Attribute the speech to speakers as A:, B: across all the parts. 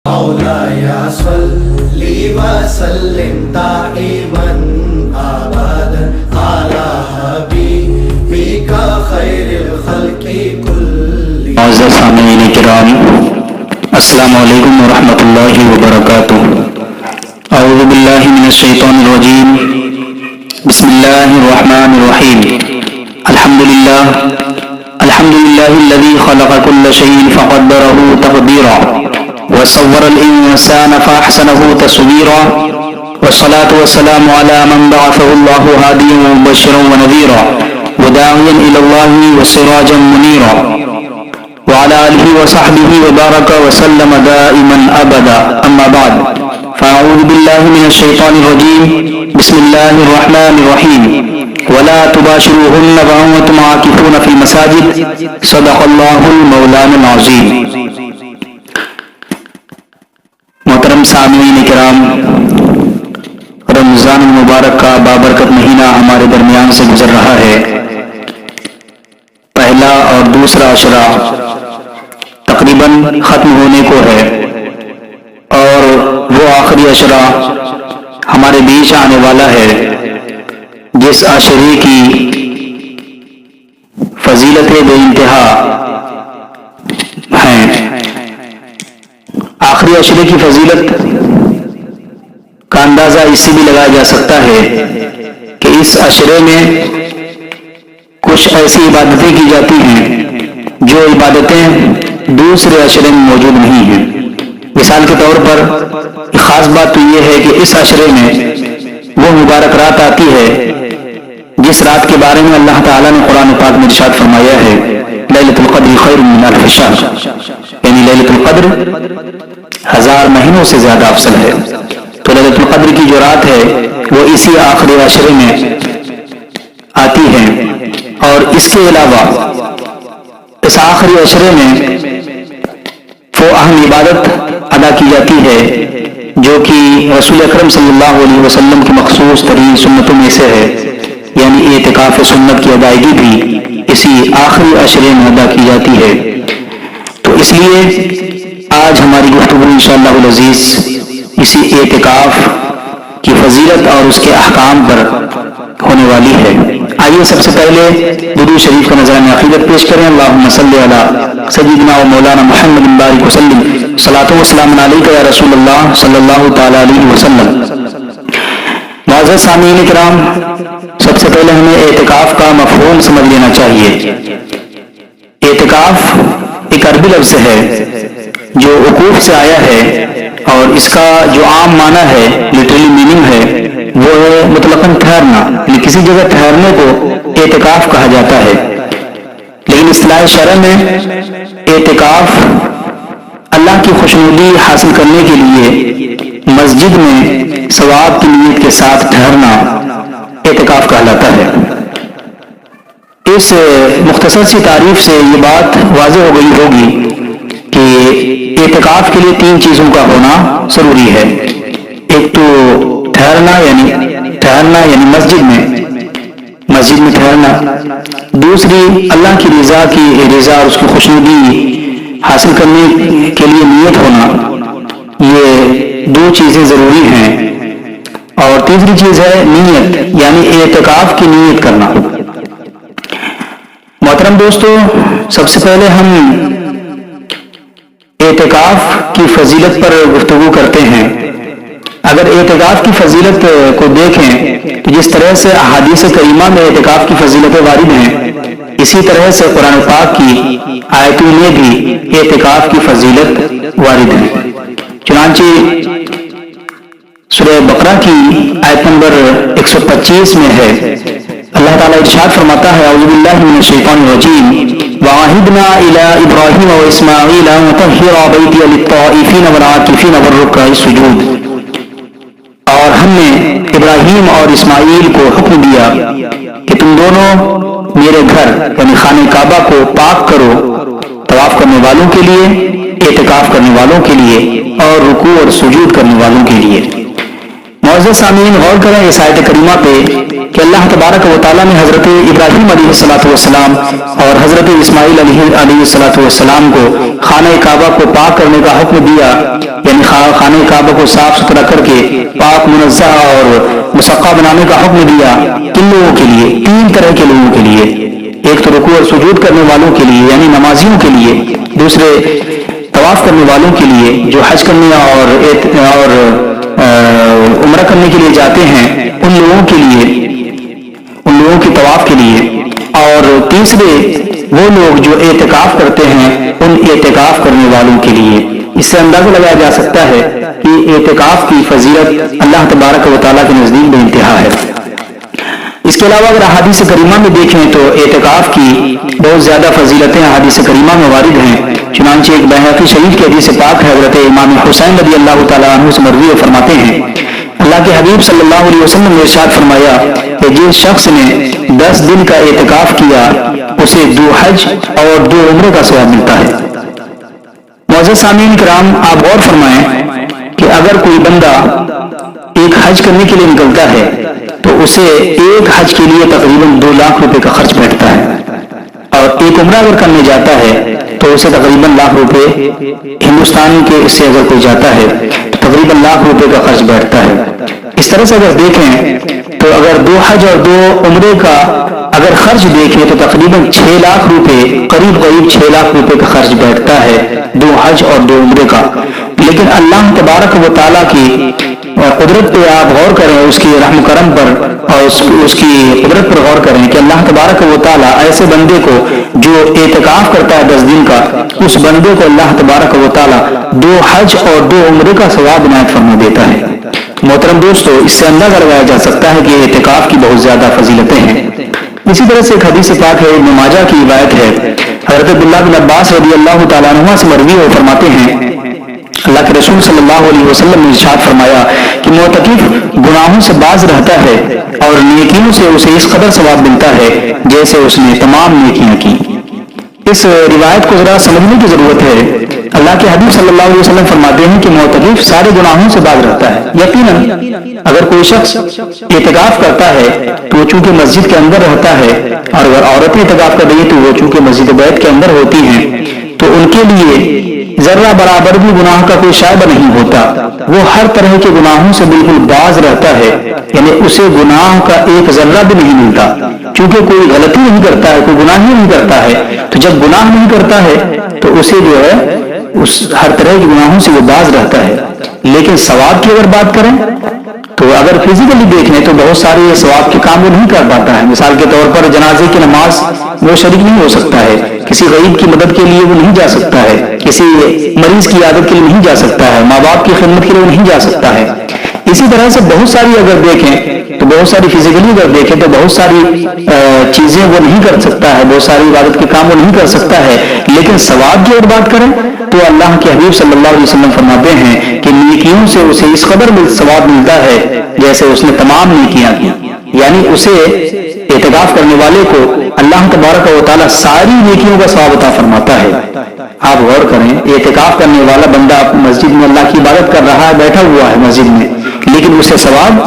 A: مولاي صل وسلم دائما ابدا على حبيبك خير الخلق كلهم.
B: معزز سامعین کرام، السلام علیکم ورحمۃ اللہ وبرکاتہ. اعوذ باللہ من الشیطان الرجیم. بسم اللہ الرحمن الرحیم. الحمدللہ الذی خلق كل شيء فقدره تقدیرا وصور الانسان فاحسنه تصویرا والصلاة والسلام على من بعثه الله هاديا ومبشرا ونذيرا وداعيا الى الله وسراجا منيرا وعلى آله وصحبه وبارك وسلم دائما أبدا. أما بعد فأعوذ بالله من الشيطان الرجيم. بسم الله الرحمن الرحيم. ولا تباشروهن وأنتم عاكفون في المساجد. صدق الله المولانا العظيم. محترم سامعین کرام، رمضان المبارک کا بابرکت مہینہ ہمارے درمیان سے گزر رہا ہے. پہلا اور دوسرا عشرہ تقریباً ختم ہونے کو ہے، اور وہ آخری عشرہ ہمارے بیچ آنے والا ہے جس عشرے کی فضیلت بے انتہا ہیں. آخری عشرے کی فضیلت کا اندازہ اس سے بھی لگایا جا سکتا ہے کہ اس عشرے میں کچھ ایسی عبادتیں کی جاتی ہیں جو عبادتیں دوسرے عشرے میں موجود نہیں ہیں. مثال کے طور پر ایک خاص بات تو یہ ہے کہ اس عشرے میں وہ مبارک رات آتی ہے جس رات کے بارے میں اللہ تعالیٰ نے قرآن پاک میں ارشاد فرمایا ہے لیلۃ القدر خیر من الف شہر، یعنی لیلۃ القدر 1000 مہینوں سے زیادہ افضل ہے. تو لیلۃ القدر کی جو رات ہے وہ اسی آخری عشرے میں آتی ہے، اور اس کے علاوہ اس آخری عشرے میں وہ اہم عبادت ادا کی جاتی ہے جو کہ رسول اکرم صلی اللہ علیہ وسلم کی مخصوص ترین سنتوں میں سے ہے، یعنی اعتکاف سنت کی ادائیگی بھی اسی آخری عشرے میں ادا کی جاتی ہے. تو اس لیے آج ہماری گفتگو انشاءاللہ العزیز اسی اعتکاف کی فضیلت اور اس کے احکام پر ہونے والی ہے. آئیے سب سے پہلے درود شریف کا نذرانہ عقیدت پیش کریں. اللہم صلی علی سیدنا و مولانا محمد بارک وسلم. صلاۃ و سلام علیک یا رسول اللہ صلی اللہ تعالی علیہ وسلم. معزز سامعین کرام، سب سے پہلے ہمیں اعتکاف کا مفہوم سمجھ لینا چاہیے. اعتکاف ایک عربی لفظ ہے جو وقوف سے آیا ہے، اور اس کا جو عام معنی ہے، لٹرلی میننگ ہے، وہ ہے مطلقاً ٹھہرنا، یعنی کسی جگہ ٹھہرنے کو اعتکاف کہا جاتا ہے. لیکن اصطلاح شرع میں اعتکاف اللہ کی خوشنودی حاصل کرنے کے لیے مسجد میں ثواب کی نیت کے ساتھ ٹھہرنا اعتکاف کہلاتا ہے. اس مختصر سی تعریف سے یہ بات واضح ہو گئی ہوگی کہ اعتکاف کے لیے 3 چیزوں کا ہونا ضروری ہے. ایک تو ٹھہرنا یعنی مسجد میں ٹھہرنا. دوسری اللہ کی رضا اور اس کی خوشنودی حاصل کرنے کے لیے نیت ہونا. یہ 2 چیزیں ضروری ہیں. اور تیسری چیز ہے نیت، یعنی اعتکاف کی نیت کرنا. محترم دوستو، سب سے پہلے ہم اعتکاف کی فضیلت پر گفتگو کرتے ہیں. اگر اعتکاف کی فضیلت کو دیکھیں تو جس طرح سے احادیث کریمہ میں اعتکاف کی فضیلتیں وارد ہیں، اسی طرح سے قرآن پاک کی آیتوں میں بھی اعتکاف کی فضیلت وارد ہے. چنانچہ سورہ بقرہ کی آیت نمبر 125 میں ہے، اللہ تعالیٰ ارشاد فرماتا ہے اعوذ باللہ من الشیطان الرجیم وَعَهِدْنَا إِلَىٰ إِبْرَاهِيمَ وَإِسْمَاعِيلَ أَن طَهِّرَا بَيْتِيَ لِلطَّائِفِينَ وَالْعَاكِفِينَ وَالرُّكَّعِ السُّجُودِ. اور ہم نے ابراہیم اور اسماعیل کو حکم دیا کہ تم دونوں میرے گھر یعنی خانہ کعبہ کو پاک کرو، طواف کرنے والوں کے لیے، اعتکاف کرنے والوں کے لیے، اور رکوع اور سجود کرنے والوں کے لیے. معزز سامعین، غور کریں اس آیت کریمہ پہ کہ اللہ تبارک و تعالیٰ نے حضرت ابراہیم علیہ السلام اور حضرت اسماعیل علیہ السلام کو خانہ کعبہ کو پاک کرنے کا حکم دیا، یعنی خانہ کعبہ کو صاف ستھرا کر کے پاک منزہ اور مصفح بنانے کا حکم دیا کن لوگوں کے لیے؟ 3 طرح کے لوگوں کے لیے. ایک تو رکوع اور سجود کرنے والوں کے لیے یعنی نمازیوں کے لیے، دوسرے طواف کرنے والوں کے لیے جو حج کرنے اور عمرہ کرنے کے لیے جاتے ہیں ان لوگوں کے لیے، ان لوگوں کے طواف کے لیے، اور تیسرے وہ لوگ جو اعتکاف کرتے ہیں ان اعتکاف کرنے والوں کے لیے. اس سے اندازہ لگایا جا سکتا ہے کہ اعتکاف کی فضیلت اللہ تبارک و تعالیٰ کے نزدیک بے انتہا ہے. اس کے علاوہ اگر احادیث کریمہ میں دیکھیں تو اعتکاف کی بہت زیادہ فضیلتیں احادیث کریمہ میں وارد ہیں. چنانچہ ایک بیہقی شریف کی حدیث پاک ہے، حضرت امام حسین رضی اللہ تعالیٰ عنہ سے مروی فرماتے ہیں اللہ کے حبیب صلی اللہ علیہ وسلم نے ارشاد فرمایا کہ جس شخص نے 10 دن کا اعتکاف کیا اسے 2 حج اور 2 عمرے کا ثواب ملتا ہے. معزز سامعین کرام، آپ غور فرمائیں کہ اگر کوئی بندہ ایک حج کرنے کے لیے نکلتا ہے تو اسے ایک حج کے لیے تقریباً 2 لاکھ روپے کا خرچ بیٹھتا ہے، اور ایک عمرہ اگر کرنے جاتا ہے تو اسے تقریباً لاکھ روپے، ہندوستان کے اس سے اگر کوئی جاتا ہے تو تقریباً لاکھ روپے کا خرچ بیٹھتا ہے. اس طرح سے اگر دیکھیں تو اگر 2 حج اور 2 عمرے کا اگر خرچ دیکھیں تو تقریباً 6 لاکھ روپے، قریب 6 لاکھ روپے کا خرچ بیٹھتا ہے 2 حج اور 2 عمرے کا. لیکن اللہ تبارک و تعالیٰ کی قدرت پہ آپ غور کریں، اس کی رحم کرم پر اور اس کی قدرت پر غور کریں کہ اللہ تبارک و تعالیٰ ایسے بندے کو جو اعتکاف کرتا ہے 10 دن کا، اس بندے کو اللہ تبارک و تعالیٰ 2 حج اور 2 عمرے کا ثواب عنایت فرما دیتا ہے. محترم دوستو، اس سے اندازہ لگایا جا سکتا ہے کہ اعتکاف کی بہت زیادہ فضیلتیں ہیں. اسی طرح سے ایک حدیث پاک ہے، ابن ماجہ کی روایت ہے، حضرت عبداللہ بن عباس رضی اللہ تعالیٰ عنہ سے مروی ہو فرماتے ہیں اللہ کے رسول صلی اللہ علیہ وسلم نے ارشاد فرمایا کہ معتکف گناہوں سے باز رہتا ہے اور نیکیوں سے اسے اس قدر ثواب ملتا ہے جیسے اس نے تمام نیکیاں کی. اس روایت کو ذرا سمجھنے کی ضرورت ہے. اللہ کے حبیب صلی اللہ علیہ وسلم فرماتے ہیں کہ معتکف سارے گناہوں سے باز رہتا ہے. یقیناً اگر کوئی شخص اعتکاف کرتا ہے تو وہ چونکہ مسجد کے اندر رہتا ہے، اور اگر عورتیں اعتکاف کر رہی ہے تو وہ چونکہ مسجد بیت کے اندر ہوتی ہیں، تو ان کے لیے ذرہ برابر بھی گناہ کا کوئی شائبہ نہیں ہوتا. وہ ہر طرح کے گناہوں سے بالکل باز رہتا ہے، یعنی اسے گناہ کا ایک ذرہ بھی نہیں ملتا، چونکہ کوئی غلطی نہیں کرتا ہے، کوئی گناہ ہی نہیں کرتا ہے. تو جب گناہ نہیں کرتا ہے تو اسے جو ہے اس ہر طرح کے گناہوں سے وہ باز رہتا ہے. لیکن ثواب کی اگر بات کریں تو اگر فزیکلی دیکھیں تو بہت سارے ثواب کے کام وہ نہیں کر پاتا ہے. مثال کے طور پر جنازے کی نماز وہ شریک نہیں ہو سکتا ہے، کسی غریب کی مدد کے لیے وہ نہیں جا سکتا ہے، کسی مریض کی عیادت کے لیے نہیں جا سکتا ہے، ماں باپ کی خدمت کے لیے وہ نہیں جا سکتا ہے. اسی طرح سے بہت ساری اگر دیکھیں تو بہت ساری فزیکلی اگر دیکھیں تو بہت ساری چیزیں وہ نہیں کر سکتا ہے، بہت ساری عبادت کے کام وہ نہیں کر سکتا ہے. لیکن ثواب کی اگر بات کریں تو اللہ کے حبیب صلی اللہ علیہ وسلم فرماتے ہیں کہ نیکیوں سے اسے اس قدر ثواب ملتا ہے جیسے اس نے تمام نیکیاں کی. یعنی اسے اعتکاف کرنے والے کو اللہ تبارک و تعالیٰ ساری نیکیوں کا ثواب عطا فرماتا ہے. آپ غور کریں، اعتکاف کرنے والا بندہ مسجد میں اللہ کی عبادت کر رہا ہے، بیٹھا ہوا ہے مسجد میں، لیکن اسے ثواب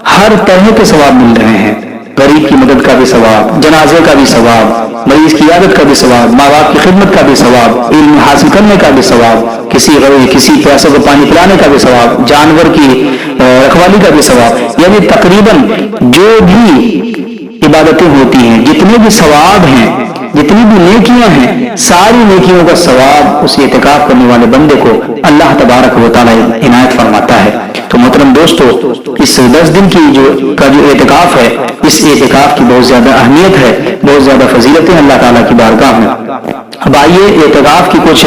B: ہر طرح کے ثواب مل رہے ہیں. غریب کی مدد کا بھی ثواب، جنازے کا بھی ثواب، مریض کی عیادت کا بھی ثواب، ماں باپ کی خدمت کا بھی ثواب، علم حاصل کرنے کا بھی ثواب، کسی پیاسے کو پانی پلانے کا بھی ثواب، جانور کی رکھوالی کا بھی ثواب. یعنی تقریباً جو بھی عبادتیں ہوتی ہیں، جتنے بھی ثواب ہیں، جتنی بھی نیکیاں ہیں، ساری نیکیوں کا ثواب اس اعتکاف کرنے والے بندے کو اللہ تبارک و تعالیٰ عنایت فرماتا ہے. تو محترم دوستو، اس 10 دن کی جو اعتکاف ہے، اس اعتکاف کی بہت زیادہ اہمیت ہے، بہت زیادہ فضیلتیں اللہ تعالیٰ کی بارگاہ میں. اب آئیے اعتکاف کی کچھ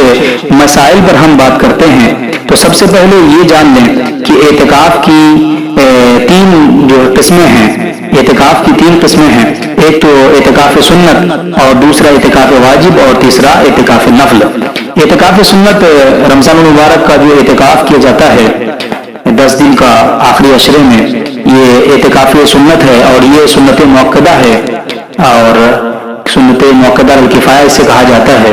B: مسائل پر ہم بات کرتے ہیں. تو سب سے پہلے یہ جان لیں کہ اعتکاف کی 3 جو قسمیں ہیں، اعتکاف کی 3 قسمیں ہیں. ایک تو اعتکاف سنت، اور دوسرا اعتکاف واجب، اور تیسرا اعتکاف نفل. اعتکاف سنت رمضان المبارک کا جو اعتکاف کیا جاتا ہے 10 دن کا آخری عشرے میں، یہ اعتکاف سنت ہے، اور یہ سنت موقدہ ہے، اور سنت موقدہ الکفایہ اسے کہا جاتا ہے.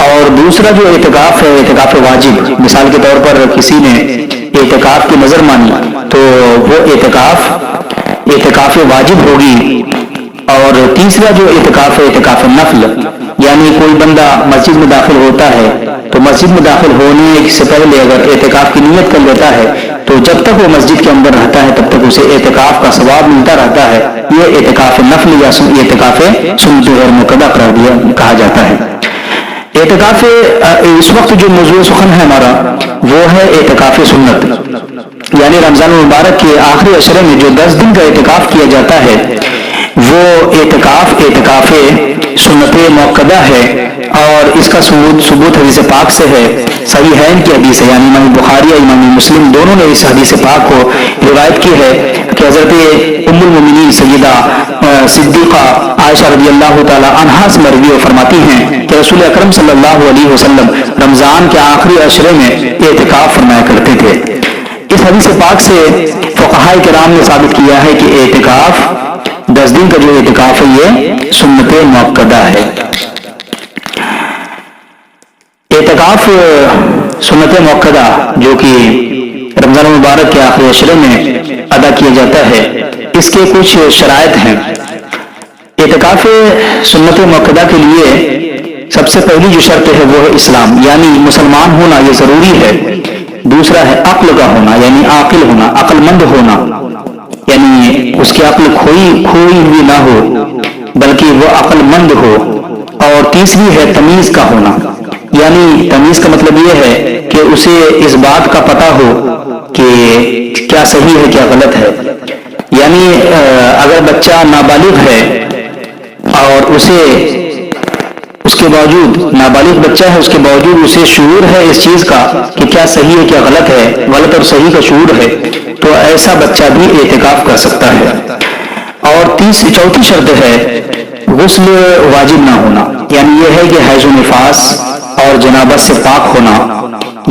B: اور دوسرا جو اعتکاف ہے اعتکاف واجب. مثال کے طور پر کسی نے اعتکاف کی نظر مانی تو وہ اعتکاف واجب ہوگی. اور تیسرا جو اعتکاف ہے اعتکاف نفل، یعنی کوئی بندہ مسجد میں داخل ہوتا ہے تو مسجد میں داخل ہونے سے پہلے اگر اعتکاف کی نیت کر لیتا ہے تو جب تک وہ مسجد کے اندر رہتا ہے تب تک اسے اعتکاف کا ثواب ملتا رہتا ہے. یہ اعتکاف نفل یا اعتکاف سنت غیر مؤکدہ قرار کہا جاتا ہے. اعتکاف اس وقت جو موضوع سخن ہے ہمارا وہ ہے اعتکاف سنت، یعنی رمضان المبارک کے آخری عشرے میں جو 10 دن کا اعتکاف کیا جاتا ہے وہ اعتکاف سنت مؤکدہ ہے. اور اس کا ثبوت حدیث پاک سے ہے. صحیحین کی حدیث ہے، یعنی امام بخاری اور امام مسلم دونوں نے اس حدیث پاک کو روایت کی ہے کہ حضرت ام المؤمنین سیدہ صدیقہ عائشہ رضی اللہ تعالی عنہا سے مروی فرماتی ہیں کہ رسول اکرم صلی اللہ علیہ وسلم رمضان کے آخری عشرے میں اعتکاف فرمایا کرتے تھے. اس حدیث پاک سے فقہاء کرام نے ثابت کیا ہے کہ اعتکاف 10 دن کا جو اعتکاف ہے یہ سنت مؤکدہ ہے. اعتکاف سنت مؤکدہ جو کہ رمضان المبارک کے آخری عشرے میں ادا کیا جاتا ہے، اس کے کچھ شرائط ہیں. اعتکاف سنت مؤکدہ کے لیے سب سے پہلی جو شرط ہے وہ ہے اسلام، یعنی مسلمان ہونا یہ ضروری ہے. دوسرا ہے عقل کا ہونا، یعنی عاقل ہونا، عقل مند ہونا، یعنی اس کی عقل کھوئی ہوئی نہ ہو بلکہ وہ عقل مند ہو. اور تیسری ہے تمیز کا ہونا، یعنی تمیز کا مطلب یہ ہے کہ اسے اس بات کا پتہ ہو کہ کیا صحیح ہے کیا غلط ہے. یعنی اگر بچہ نابالغ ہے اور اس کے باوجود نابالغ بچہ ہے، اس کے باوجود اسے شعور ہے اس چیز کا کہ کیا صحیح ہے کیا غلط ہے، غلط اور صحیح کا شعور ہے، تو ایسا بچہ بھی اعتکاف کر سکتا ہے. اور چوتھی شرط ہے غسل واجب نہ ہونا، یعنی یہ ہے کہ حیض و نفاس اور جنابت سے پاک ہونا،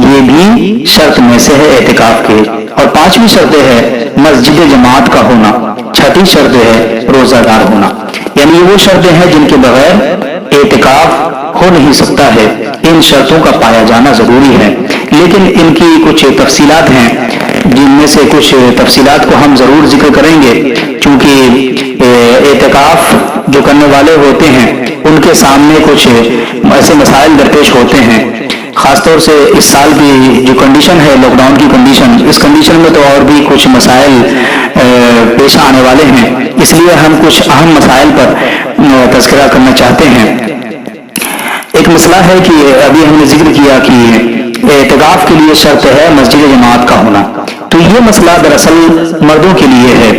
B: یہ بھی شرط میں سے ہے اعتکاف کے. اور پانچویں شرط ہے مسجد جماعت کا ہونا. چھٹی شرط ہے روزہ دار ہونا. یعنی یہ وہ شرطیں ہیں جن کے بغیر اعتکاف ہو نہیں سکتا ہے. ان شرطوں کا پایا جانا ضروری ہے، لیکن ان کی کچھ تفصیلات ہیں جن میں سے کچھ تفصیلات کو ہم ضرور ذکر کریں گے، چونکہ اعتکاف جو کرنے والے ہوتے ہیں ان کے سامنے کچھ ایسے مسائل درپیش ہوتے ہیں. خاص طور سے اس سال کی جو کنڈیشن ہے لاک ڈاؤن کی کنڈیشن، اس کنڈیشن میں تو اور بھی کچھ مسائل پیش آنے والے ہیں، اس لیے ہم کچھ اہم مسائل پر تذکرہ کرنا چاہتے ہیں. ایک مسئلہ ہے کہ ابھی ہم نے ذکر کیا کہ اعتکاف کے لیے شرط ہے مسجد جماعت کا ہونا. تو یہ مسئلہ دراصل مردوں کے لیے ہے،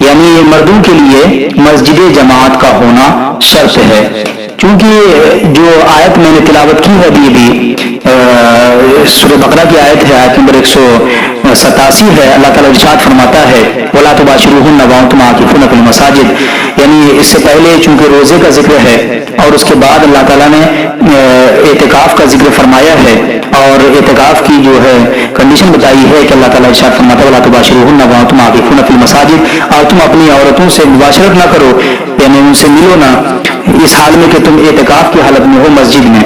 B: یعنی مردوں کے لیے مسجد جماعت کا ہونا شرط ہے. چونکہ جو آیت میں نے تلاوت کی ہے ابھی سورہ بقرہ کی آیت ہے، آیت نمبر 187 ہے. اللہ تعالیٰ ارشاد فرماتا ہے وَلَا تُبَاشِرُوهُنَّ وَأَنْتُمْ عَاكِفُونَ فِي الْمَسَاجِدِ، یعنی اس سے پہلے چونکہ روزے کا ذکر ہے اور اس کے بعد اللہ تعالیٰ نے اعتکاف کا ذکر فرمایا ہے اور اعتکاف کی جو ہے کنڈیشن بتائی ہے کہ اللہ تعالیٰ ارشاد فرماتا ہے وَلَا تُبَاشِرُوهُنَّ وَأَنْتُمْ عَاكِفُونَ فِي الْمَسَاجِدِ، اور تم اپنی عورتوں سے مباشرت نہ کرو، یعنی ان سے ملو نہ اس حال میں کہ تم اعتکاف کی حالت میں ہو مسجد میں.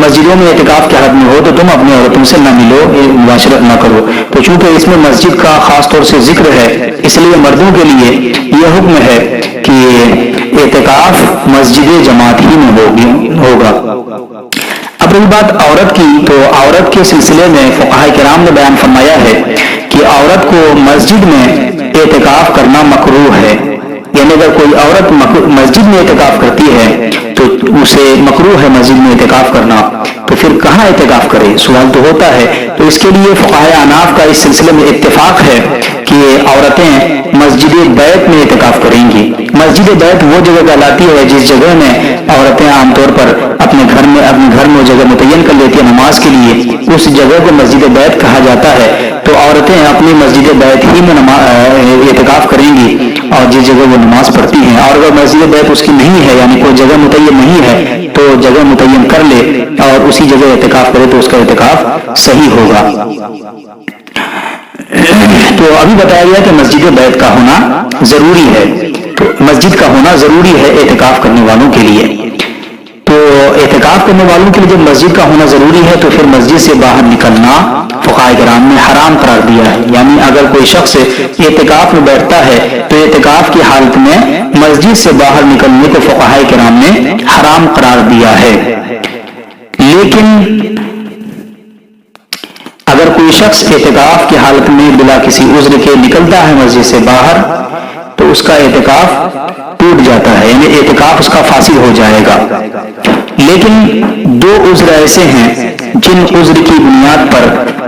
B: مسجدوں میں اعتکاف کی حالت میں ہو تو تم اپنی عورتوں سے نہ ملو، مباشرت نہ کرو. تو چونکہ اس میں مسجد کا خاص طور سے ذکر ہے اس لیے مردوں کے لیے یہ حکم ہے کہ اعتکاف مسجد جماعت ہی میں ہوگا. اب رہی بات عورت کی، تو عورت کے سلسلے میں فقہاء کرام نے بیان فرمایا ہے کہ عورت کو مسجد میں اعتکاف کرنا مکروہ ہے. یعنی اگر کوئی عورت مسجد میں اعتکاف کرتی ہے تو اسے مکروہ ہے مسجد میں اعتکاف کرنا، تو پھر کہاں اعتکاف کرے؟ سوال تو ہوتا ہے. تو اس کے لیے فقہاء احناف کا اس سلسلے میں اتفاق ہے کہ عورتیں مسجد بیت میں اعتکاف کریں گی. مسجد بیت وہ جگہ کہلاتی ہے جس جگہ میں عورتیں عام طور پر اپنے گھر میں وہ جگہ متعین کر لیتی ہیں نماز کے لیے، اس جگہ کو مسجد بیت کہا جاتا ہے. تو عورتیں اپنی مسجد بیت ہی میں اعتکاف کریں گی اور جس جگہ وہ نماز پڑھتی ہیں. اور اگر مسجد بیت اس کی نہیں ہے، یعنی کوئی جگہ متعین نہیں ہے، تو جگہ متعین کر لے اور اسی جگہ اعتکاف کرے تو اس کا اعتکاف صحیح ہوگا. تو ابھی بتایا گیا کہ مسجد بیت کا ہونا ضروری ہے، تو مسجد کا ہونا ضروری ہے اعتکاف کرنے والوں کے لیے. تو اعتکاف کرنے والوں کے لیے جب مسجد کا ہونا ضروری ہے تو پھر مسجد سے باہر نکلنا فقہاء کرام نے حرام قرار دیا ہے. یعنی اگر کوئی شخص اعتکاف میں بیٹھتا ہے تو اعتکاف کی حالت میں مسجد سے باہر نکلنے کو فقہاء کرام نے حرام قرار دیا ہے. لیکن شخص اعتکاف کی حالت میں بلا کسی عذر کے نکلتا ہے مسجد سے باہر تو اس کا اعتکاف ٹوٹ جاتا ہے، یعنی اعتکاف اس کا فاسد ہو جائے گا۔ لیکن دو عذر ایسے ہیں جن عذر کی بنیاد پر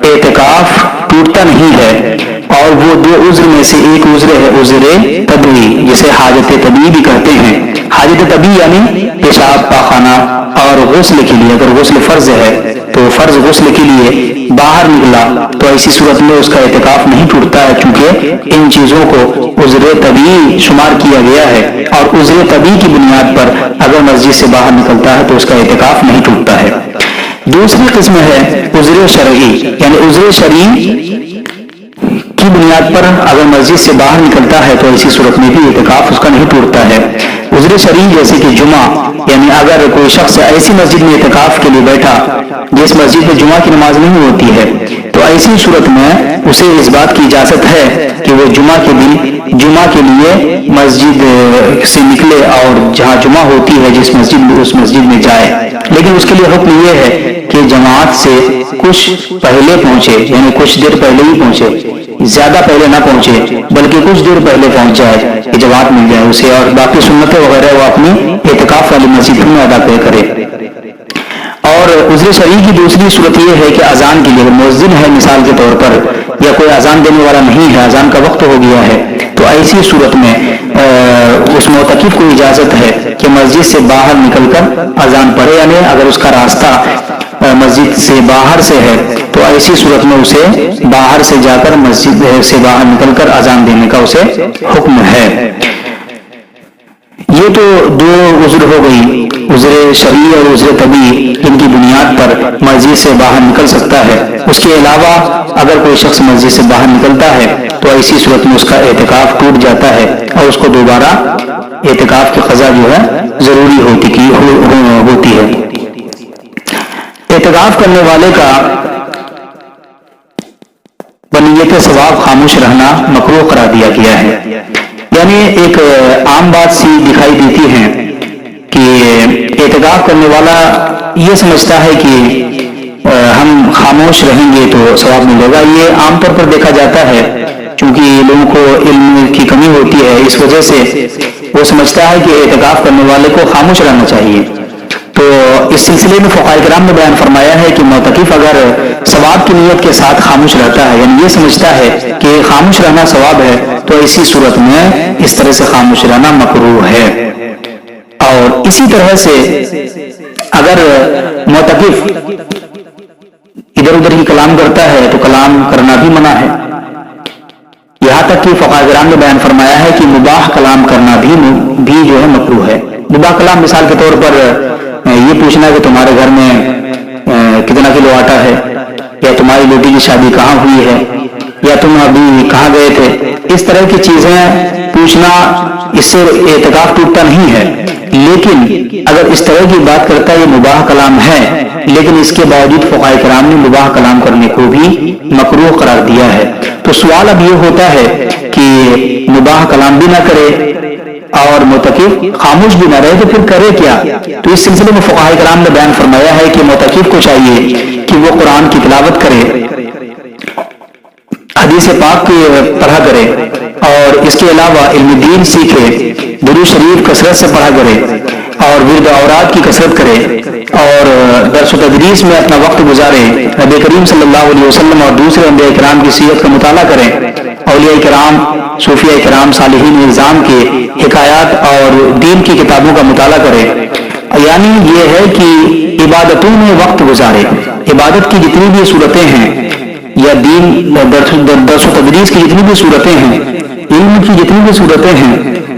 B: اعتکاف ٹوٹتا نہیں ہے، اور وہ دو عذر میں سے ایک عذر ہے عذر طبعی، جسے حاجت طبعی بھی کہتے ہیں۔ حاجت طبعی یعنی پیشاب پاخانہ اور غسل کے لیے، اگر غسل فرض ہے تو فرض غسل کے لیے باہر نکلا تو ایسی صورت میں اس کا اعتکاف نہیں ٹوٹتا ہے، چونکہ ان چیزوں کو عذر طبعی شمار کیا گیا ہے، اور عذر طبعی کی بنیاد پر اگر مسجد سے باہر نکلتا ہے تو اس کا اعتکاف نہیں ٹوٹتا ہے۔ دوسری قسم ہے عذر شرعی، یعنی عذر شرعی کی بنیاد پر اگر مسجد سے باہر نکلتا ہے تو ایسی صورت میں بھی اعتکاف اس کا نہیں ٹوٹتا ہے۔ عذر شرعی جیسے کہ جمعہ، یعنی اگر کوئی شخص ایسی مسجد میں اعتکاف کے لیے بیٹھا جس مسجد میں جمعہ کی نماز نہیں ہوتی ہے، تو ایسی صورت میں اسے اس بات کی اجازت ہے کہ وہ جمعہ کے دن جمعہ کے لیے مسجد سے نکلے اور جہاں جمعہ ہوتی ہے جس مسجد میں اس مسجد میں جائے، لیکن اس کے لیے حکم یہ ہے کہ جماعت سے کچھ پہلے پہنچے، یعنی کچھ دیر پہلے ہی پہنچے، زیادہ پہلے نہ پہنچے بلکہ کچھ دیر پہلے پہنچ جائے کہ جماعت مل جائے اسے، اور باقی سنتیں وغیرہ وہ اپنی اعتکاف والی مسجد میں ادا کرے۔ اور عذر شرعی کی دوسری صورت یہ ہے کہ اذان کے لیے اگر مؤذن ہے مثال کے طور پر، یا کوئی اذان دینے والا نہیں ہے، اذان کا وقت ہو گیا ہے، تو ایسی صورت میں اس معتکف کو اجازت ہے کہ مسجد سے باہر نکل کر اذان پڑھے، یعنی اگر اس کا راستہ مسجد سے باہر سے ہے تو ایسی صورت میں اسے باہر سے جا کر مسجد سے باہر نکل کر اذان دینے کا اسے حکم ہے۔ یہ تو دو عذر ہو گئی، عذر شرعی اور عذر طبعی، جن کی بنیاد پر مسجد سے باہر نکل سکتا ہے۔ اس کے علاوہ اگر کوئی شخص مسجد سے باہر نکلتا ہے تو ایسی صورت میں اس کا اعتکاف ٹوٹ جاتا ہے اور اس کو دوبارہ اعتکاف کی قضا جو ہے ضروری ہوتی ہے۔ اعتکاف کرنے والے کا بنیت ثواب خاموش رہنا مکروہ قرار دیا گیا ہے، یعنی ایک عام بات سی دکھائی دیتی ہے کہ اعتکاف کرنے والا یہ سمجھتا ہے کہ ہم خاموش رہیں گے تو ثواب ملے گا۔ یہ عام طور پر دیکھا جاتا ہے، چونکہ لوگوں کو علم کی کمی ہوتی ہے، اس وجہ سے وہ سمجھتا ہے کہ اعتکاف کرنے والے کو خاموش رہنا چاہیے۔ تو اس سلسلے میں فقہاء کرام نے بیان فرمایا ہے کہ معتکف اگر ثواب کی نیت کے ساتھ خاموش رہتا ہے، یعنی یہ سمجھتا ہے کہ خاموش رہنا ثواب ہے، تو ایسی صورت میں اس طرح سے خاموش رہنا مکروہ ہے۔ اور اسی طرح سے اگر معتکف ادھر ادھر ہی کلام کرتا ہے تو کلام کرنا بھی منع ہے، یہاں تک کہ فقہاء کرام نے بیان فرمایا ہے کہ مباح کلام کرنا بھی جو ہے مکروہ ہے۔ مباح کلام مثال کے طور پر یہ پوچھنا کہ تمہارے گھر میں کتنا کلو آٹا ہے، یا تمہاری بیٹی کی شادی کہاں ہوئی ہے، یا تم ابھی کہاں گئے تھے، اس طرح کی چیزیں پوچھنا، اس سے اعتکاف ٹوٹتا نہیں ہے۔ لیکن اگر اس طرح کی بات کرتا ہے یہ مباح کلام ہے، لیکن اس کے باوجود فقہاء کرام نے مباح کلام کرنے کو بھی مکروہ قرار دیا ہے۔ تو سوال اب یہ ہوتا ہے کہ مباح کلام بھی نہ کرے اور معتکف خاموش بھی نہ رہے تو پھر کرے کیا؟ تو اس سلسلے میں فقہاء کرام نے بیان فرمایا ہے کہ معتکف کو چاہیے کہ وہ قرآن کی تلاوت کرے، حدیث پاک کی پڑھا کرے، اور اس کے علاوہ علم دین سیکھے، درود شریف کثرت سے پڑھا کرے، اور ورد اوراد کی کثرت کرے، اور درس و تدریس میں اپنا وقت گزارے، نبی کریم صلی اللہ علیہ وسلم اور دوسرے انبیاء کرام کی سیرت کا مطالعہ کریں، اولیاء کرام، صوفیاء کرام، صالحین اعظام کے حکایات اور دین کی کتابوں کا مطالعہ کرے۔ یعنی یہ ہے کہ عبادتوں میں وقت گزارے، عبادت کی جتنی بھی صورتیں ہیں یا دین درس و تدریس کی جتنی بھی صورتیں ہیں، علم کی جتنی بھی صورتیں ہیں،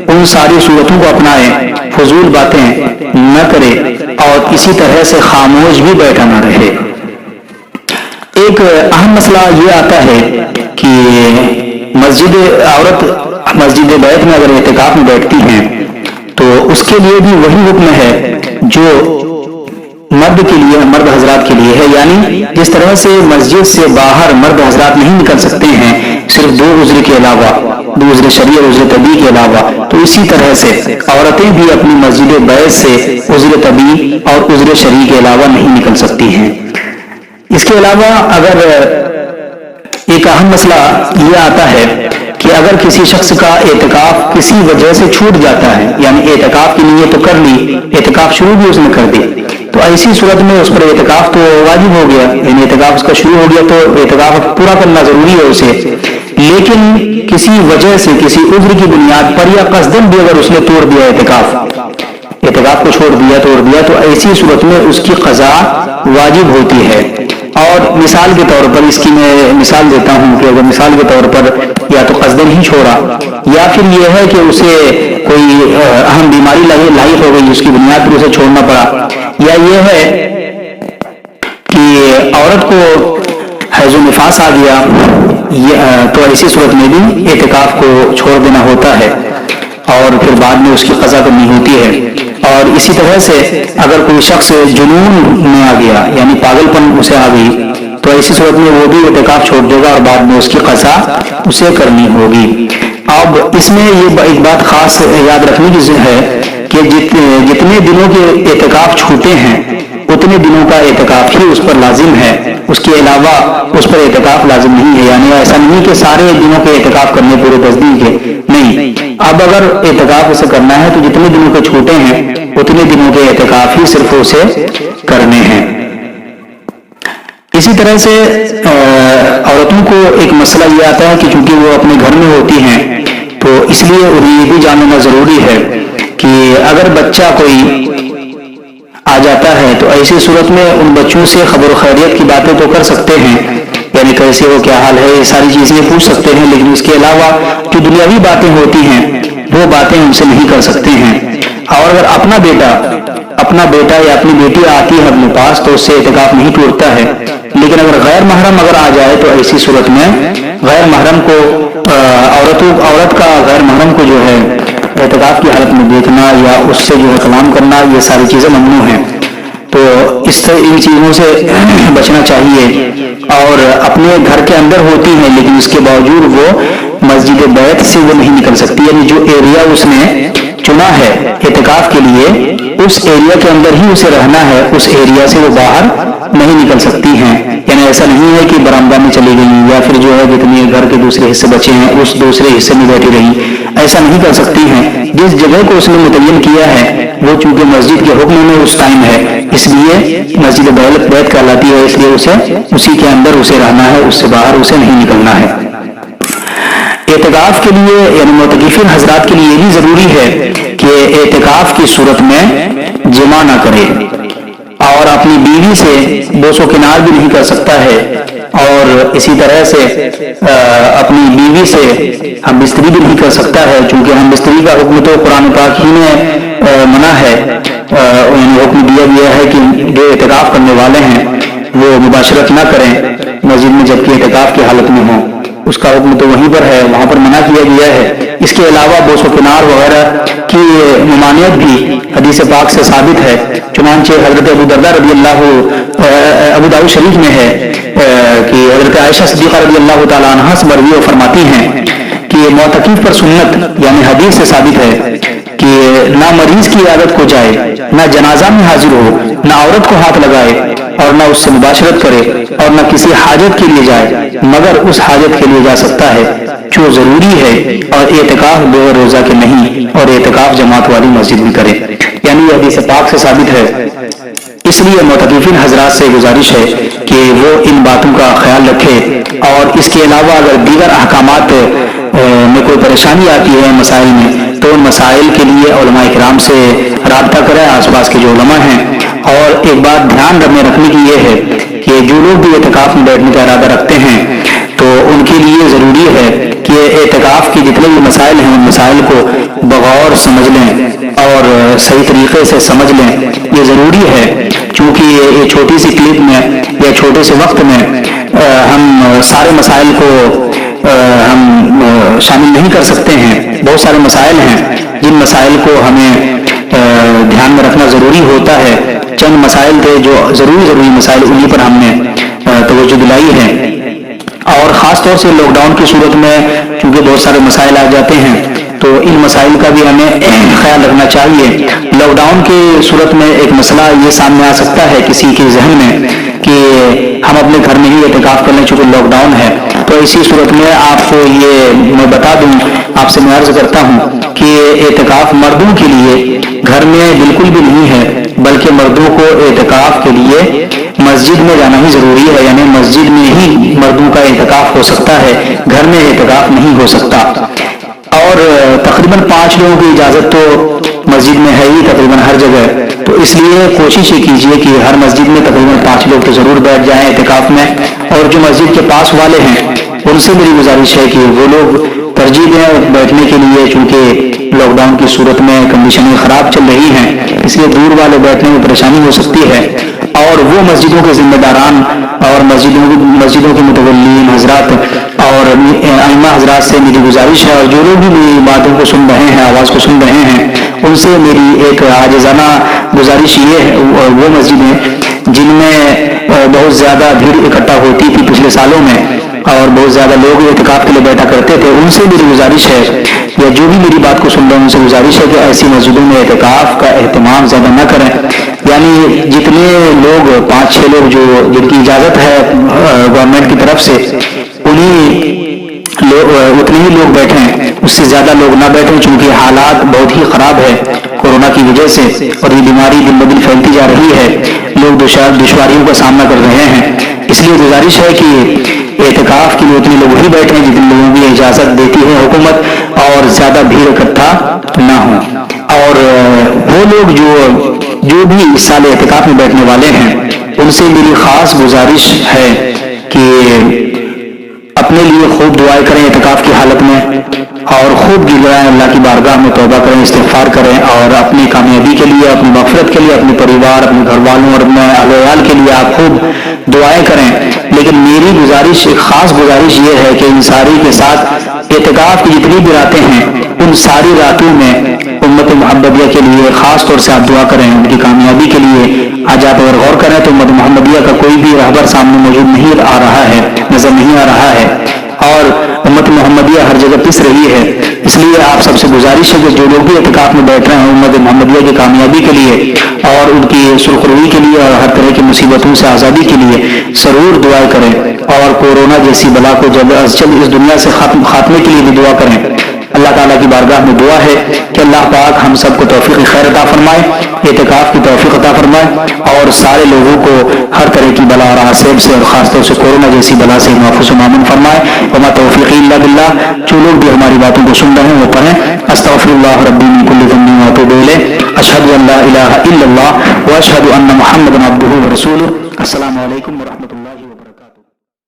B: ان ساری صورتوں کو اپنائے، فضول باتیں نہ کرے، اور اسی طرح سے خاموش بھی بیٹھا نہ رہے۔ ایک اہم مسئلہ یہ آتا ہے کہ عورت مسجد بیت میں اگر اعتکاف میں بیٹھتی ہیں تو اس کے لیے بھی وہی حکم ہے جو مرد کے لیے، مرد حضرات کے لیے ہے، یعنی جس طرح سے مسجد سے باہر مرد حضرات نہیں نکل سکتے ہیں صرف دو عذر کے علاوہ، دو عذر شرعی اور عذر طبعی کے علاوہ، تو اسی طرح سے عورتیں بھی اپنی مسجد بیت سے عذر طبعی اور عذر شرعی کے علاوہ نہیں نکل سکتی ہیں۔ اس کے علاوہ اگر ایک اہم مسئلہ یہ آتا ہے کہ اگر کسی شخص کا اعتکاف کسی وجہ سے چھوٹ جاتا ہے، یعنی اعتکاف کی نیت تو کر لی، اعتکاف شروع بھی اس نے کر دی، تو ایسی صورت میں اس پر اعتکاف تو واجب ہو گیا، یعنی اعتکاف اس کا شروع ہو گیا تو اعتکاف پورا کرنا ضروری ہے اسے، لیکن کسی وجہ سے کسی عذر کی بنیاد پر یا قصدن بھی اگر اس نے توڑ دیا اعتکاف کو چھوڑ دیا توڑ دیا، تو ایسی صورت میں اس کی قضا واجب ہوتی ہے۔ اور مثال کے طور پر اس کی میں مثال دیتا ہوں کہ اگر مثال کے طور پر یا تو قصدن ہی چھوڑا، یا پھر یہ ہے کہ اسے کوئی اہم بیماری لاحق ہو گئی، اس کی بنیاد پر اسے چھوڑنا پڑا، یا یہ ہے کہ عورت کو حیض و نفاس آ گیا، تو ایسی صورت میں بھی اعتکاف کو چھوڑ دینا ہوتا ہے اور پھر بعد میں اس کی قضا کرنی ہوتی ہے۔ اور اسی طرح سے اگر کوئی شخص جنون میں آ گیا، یعنی پاگل پن اسے آ گئی، تو ایسی صورت میں وہ بھی اعتکاف چھوڑ دے گا اور بعد میں اس کی قضا اسے کرنی ہوگی۔ اب اس میں یہ ایک بات خاص یاد رکھنے کی ہے کہ جتنے دنوں کے اعتکاف چھوٹے ہیں اتنے دنوں کا اعتکاف ہی اس پر لازم ہے، اس کے علاوہ اس پر اعتکاف لازم نہیں ہے، یعنی ایسا نہیں کہ سارے دنوں کے اعتکاف کرنے پورے 10 دن کے نہیں۔ اب اگر اعتکاف اسے کرنا ہے تو جتنے دنوں کے چھوٹے ہیں اتنے دنوں کے اعتکاف ہی صرف اسے کرنے ہیں۔ اسی طرح سے عورتوں کو ایک مسئلہ یہ آتا ہے کہ چونکہ وہ اپنے گھر میں ہوتی ہیں تو اس لیے انہیں یہ بھی جاننا ضروری ہے کہ اگر بچہ کوئی آ جاتا ہے تو ایسی صورت میں ان بچوں سے خبر و خیریت کی باتیں تو کر سکتے ہیں، یعنی کیسے ہو، کیا حال ہے، یہ ساری چیزیں پوچھ سکتے ہیں، لیکن اس کے علاوہ جو دنیاوی باتیں ہوتی ہیں وہ باتیں ان سے نہیں کر سکتے ہیں۔ اور اگر اپنا بیٹا یا اپنی بیٹی آتی ہے اپنے پاس تو اس سے اعتکاف نہیں ٹوٹتا ہے، لیکن اگر غیر محرم اگر آ جائے تو ایسی صورت میں غیر محرم کو عورت کا غیر محرم کو جو ہے اعتکاف کی حالت میں دیکھنا یا اس سے جو ہے کلام کرنا، یہ ساری چیزیں ممنوع ہیں، تو ان چیزوں سے بچنا چاہیے۔ اور اپنے گھر کے اندر ہوتی ہیں لیکن اس کے باوجود وہ مسجد بیت سے وہ نہیں نکل سکتی، یعنی جو ایریا اس نے چنا ہے اعتکاف کے لیے اس ایریا کے اندر ہی اسے رہنا ہے، اس ایریا سے وہ باہر نہیں نکل سکتی ہیں، یعنی ایسا نہیں ہے کہ برآمدہ میں چلی گئی یا پھر جو ہے جتنے گھر کے دوسرے حصے بچے ہیں اس دوسرے حصے میں بیٹھی رہی، ایسا نہیں کر سکتی ہیں۔ جس جگہ کو اس نے متعین کیا ہے وہ چونکہ مسجد کے حکم میں اس ٹائم ہے، اس لیے مسجد بیت کہلاتی ہے، اس لیے اسے اسی کے اندر اسے رہنا ہے، اس سے باہر اسے نہیں نکلنا ہے۔ اعتکاف کے لیے یعنی معتکفین حضرات کے لیے یہ بھی ضروری ہے کہ اعتکاف کی صورت میں جمع نہ کرے اور اپنی بیوی سے بوس و کنار بھی نہیں کر سکتا ہے، اور اسی طرح سے اپنی بیوی سے ہم بستری بھی نہیں کر سکتا ہے، چونکہ ہم بستری کا حکم تو قرآن پاک ہی نے منع ہے، یعنی حکم دیا گیا ہے کہ جو اعتکاف کرنے والے ہیں وہ مباشرت نہ کریں مسجد میں جبکہ اعتکاف کی حالت میں ہوں، اس کا حکم تو وہیں پر ہے، وہاں پر منع کیا گیا ہے۔ اس کے علاوہ بوس و کنار وغیرہ کی ممانعت بھی حدیث پاک سے ثابت ہے، چنانچہ حضرت ابو درداء رضی اللہ ابو داؤد شریف میں ہے کہ حضرت عائشہ صدیقہ رضی اللہ تعالی عنہا سے مروی و فرماتی ہیں کہ معتکف پر سنت یعنی حدیث سے ثابت ہے کہ نہ مریض کی عیادت کو جائے، نہ جنازہ میں حاضر ہو، نہ عورت کو ہاتھ لگائے اور نہ اس سے مباشرت کرے اور نہ کسی حاجت کے لیے جائے مگر اس حاجت کے لیے جا سکتا ہے جو ضروری ہے، اور اعتکاف بغیر روزہ کے نہیں، اور اعتکاف جماعت والی مسجد میں کرے، یعنی یہ حدیث پاک سے ثابت ہے۔ اس لیے معتکفین حضرات سے گزارش ہے کہ وہ ان باتوں کا خیال رکھے، اور اس کے علاوہ اگر دیگر احکامات میں کوئی پریشانی آتی ہے مسائل میں تو ان مسائل کے لیے علماء کرام سے رابطہ کریں، آس پاس کے جو علماء ہیں۔ اور ایک بات دھیان میں رکھنے کی یہ ہے کہ جو لوگ بھی اعتکاف میں بیٹھنے کا ارادہ رکھتے ہیں تو ان کے لیے ضروری ہے کہ اعتکاف کے جتنے بھی مسائل ہیں ان مسائل کو بغور سمجھ لیں اور صحیح طریقے سے سمجھ لیں، یہ ضروری ہے، چونکہ یہ چھوٹی سی کلپ میں یا چھوٹے سے وقت میں ہم سارے مسائل کو ہم شامل نہیں کر سکتے ہیں۔ بہت سارے مسائل ہیں جن مسائل کو ہمیں دھیان میں رکھنا ضروری ہوتا ہے، چند مسائل تھے جو ضروری مسائل انہی پر ہم نے توجہ دلائی ہے، اور خاص طور سے لاک ڈاؤن کی صورت میں چونکہ بہت سارے مسائل آ جاتے ہیں تو ان مسائل کا بھی ہمیں خیال رکھنا چاہیے۔ لاک ڈاؤن کی صورت میں ایک مسئلہ یہ سامنے آ سکتا ہے کسی کے ذہن میں کہ ہم اپنے گھر میں ہی اعتکاف کر لیں چونکہ لاک ڈاؤن ہے، تو اسی صورت میں آپ کو یہ میں بتا دوں، آپ سے میں عرض کرتا ہوں کہ اعتکاف مردوں کے لیے گھر میں بالکل بھی نہیں ہے، بلکہ مردوں کو اعتکاف کے لیے مسجد میں جانا ہی ضروری ہے، یعنی مسجد میں ہی مردوں کا اعتکاف ہو سکتا ہے، گھر میں اعتکاف نہیں ہو سکتا۔ اور تقریباً 5 لوگوں کی اجازت تو مسجد میں ہے ہی تقریباً ہر جگہ، تو اس لیے کوشش یہ کیجیے کہ ہر مسجد میں تقریباً 5 لوگ تو ضرور بیٹھ جائیں اعتکاف میں۔ اور جو مسجد کے پاس والے ہیں ان سے میری گزارش ہے کہ وہ لوگ ترجیح دیں بیٹھنے کے لیے، چونکہ لاک ڈاؤن کی صورت میں کنڈیشنیں خراب چل رہی ہیں، اس لیے دور والے بیٹھنے میں پریشانی ہو سکتی ہے۔ اور وہ مسجدوں کے ذمہ داران اور مسجدوں کے متولین حضرات اور ائمہ حضرات سے میری گزارش ہے، اور جو لوگ بھی میری باتوں کو سن رہے ہیں، آواز کو سن رہے ہیں، ان سے میری ایک عاجزانہ گزارش یہ ہے، وہ مسجدیں جن میں بہت زیادہ بھیڑ اکٹھا ہوتی تھی پچھلے سالوں میں اور بہت زیادہ لوگ اعتکاف کے لیے بیٹھا کرتے تھے، ان سے میری گزارش ہے، یا جو بھی میری بات کو سن رہے ہیں ان سے گزارش ہے کہ ایسی مسجدوں میں اعتکاف کا اہتمام زیادہ نہ کریں۔ یعنی جتنے لوگ 5-6 لوگ جن کی اجازت ہے گورنمنٹ کی طرف سے، اتنے ہی لوگ بیٹھیں، اس سے زیادہ لوگ نہ بیٹھیں، چونکہ حالات بہت ہی خراب ہے کورونا کی وجہ سے، اور یہ بیماری دن بدن پھیلتی جا رہی ہے، لوگ دشواریوں کا سامنا کر رہے ہیں۔ اس لیے گزارش ہے کہ اعتکاف کے لیے اتنے لوگ ہی بیٹھیں جتنے لوگوں کی اجازت دیتی ہے حکومت، اور زیادہ بھیڑ اکٹھا نہ ہو۔ اور وہ لوگ جو بھی اس سال اعتکاف میں بیٹھنے والے ہیں ان سے میری خاص گزارش ہے کہ اپنے لیے خوب دعائیں کریں اعتکاف کی حالت میں، اور خوب گڑائیں اللہ کی بارگاہ میں، توبہ کریں، استغفار کریں، اور اپنی کامیابی کے لیے، اپنی مغفرت کے لیے، اپنے پریوار، اپنے گھر والوں اور اپنے اہل ویال کے لیے آپ خوب دعائیں کریں۔ لیکن میری گزارش، ایک خاص گزارش یہ ہے کہ ان ساری کے ساتھ اعتکاف کی جتنی بھی راتیں ہیں ان ساری راتوں میں امت محمدیہ کے لیے خاص طور سے آپ دعا کریں، ان کی کامیابی کے لیے۔ آج آپ اگر غور کریں تو امت محمدیہ کا کوئی بھی رہبر سامنے موجود نہیں آ رہا ہے، نظر نہیں آ رہا ہے، اور امت محمدیہ ہر جگہ پس رہی ہے۔ اس لیے آپ سب سے گزارش ہے کہ جو لوگ بھی اعتکاف میں بیٹھ رہے ہیں امت محمدیہ کی کامیابی کے لیے اور ان کی سرخروئی کے لیے اور ہر طرح کی مصیبتوں سے آزادی کے لیے ضرور دعائیں کریں، اور کورونا جیسی بلا کو جلد از جلد اس دنیا سے خاتمے کے لیے بھی دعا کریں۔ اللہ تعالیٰ کی بارگاہ میں دعا ہے کہ اللہ پاک ہم سب کو توفیق خیر عطا فرمائے، اعتکاف کی توفیق عطا فرمائے، اور سارے لوگوں کو ہر طرح کی بلا اور آسیب سے اور خاص طور سے کورونا جیسی بلا سے محفوظ و مامن فرمائے۔ وما توفیقی الا باللہ۔ جو لوگ بھی ہماری باتوں کو سن رہے ہیں وہ پڑھیں استغفر اللہ ربی من کل ذنب واتوب الیہ، اشہد ان لا الہ الا اللہ واشہد ان محمدا عبدہ ورسولہ۔ السلام علیکم ورحمۃ اللہ۔